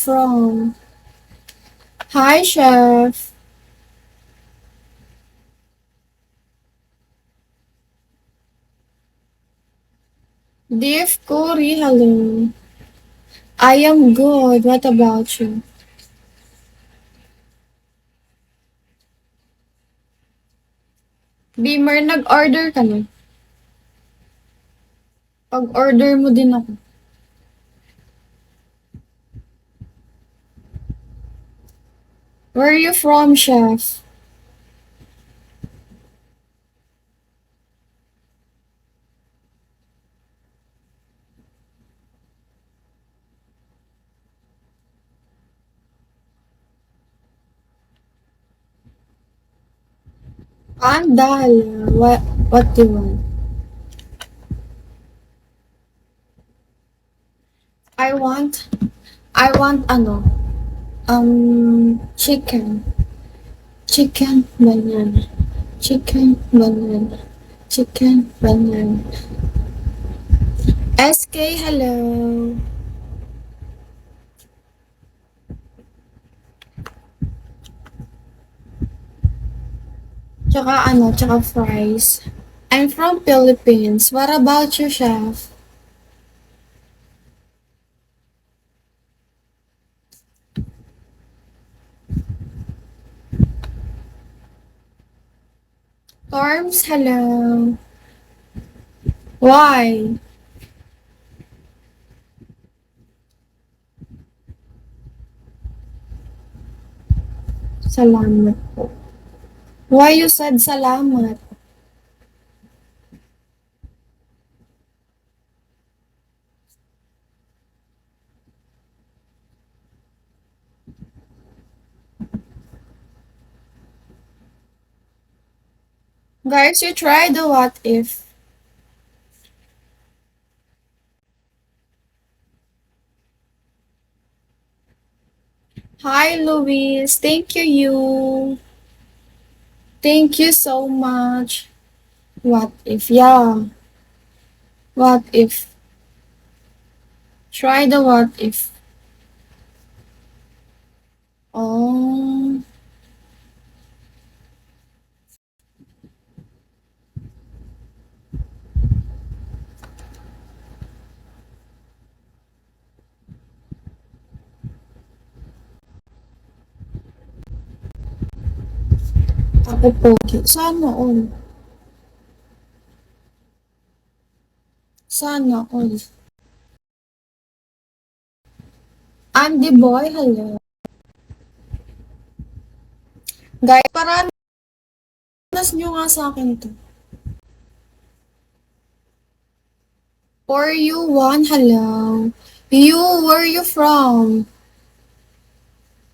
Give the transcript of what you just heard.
From. Hi, chef. Deaf Cory, hello. I am good. What about you? Beamer, nag-order ka na? Pag-order mo din ako. Where are you from, chef? Andal. What do you want? I want, chicken. Chicken banana. Chicken banana. Chicken banana. SK, hello. Tsaka fries. I'm from Philippines. What about you, chef? Torms, hello. Why? Salamat po. Why you said salamat? Guys, you try the what if. Hi, Luis. Thank you. Thank you so much. What if? Yeah. What if? Try the what if. Oh. Ako pogi. Sana all. Sana all. Andy Boy, hello. Guys, paranas nyo nga sa akin to. For you, one, hello. You, where you from?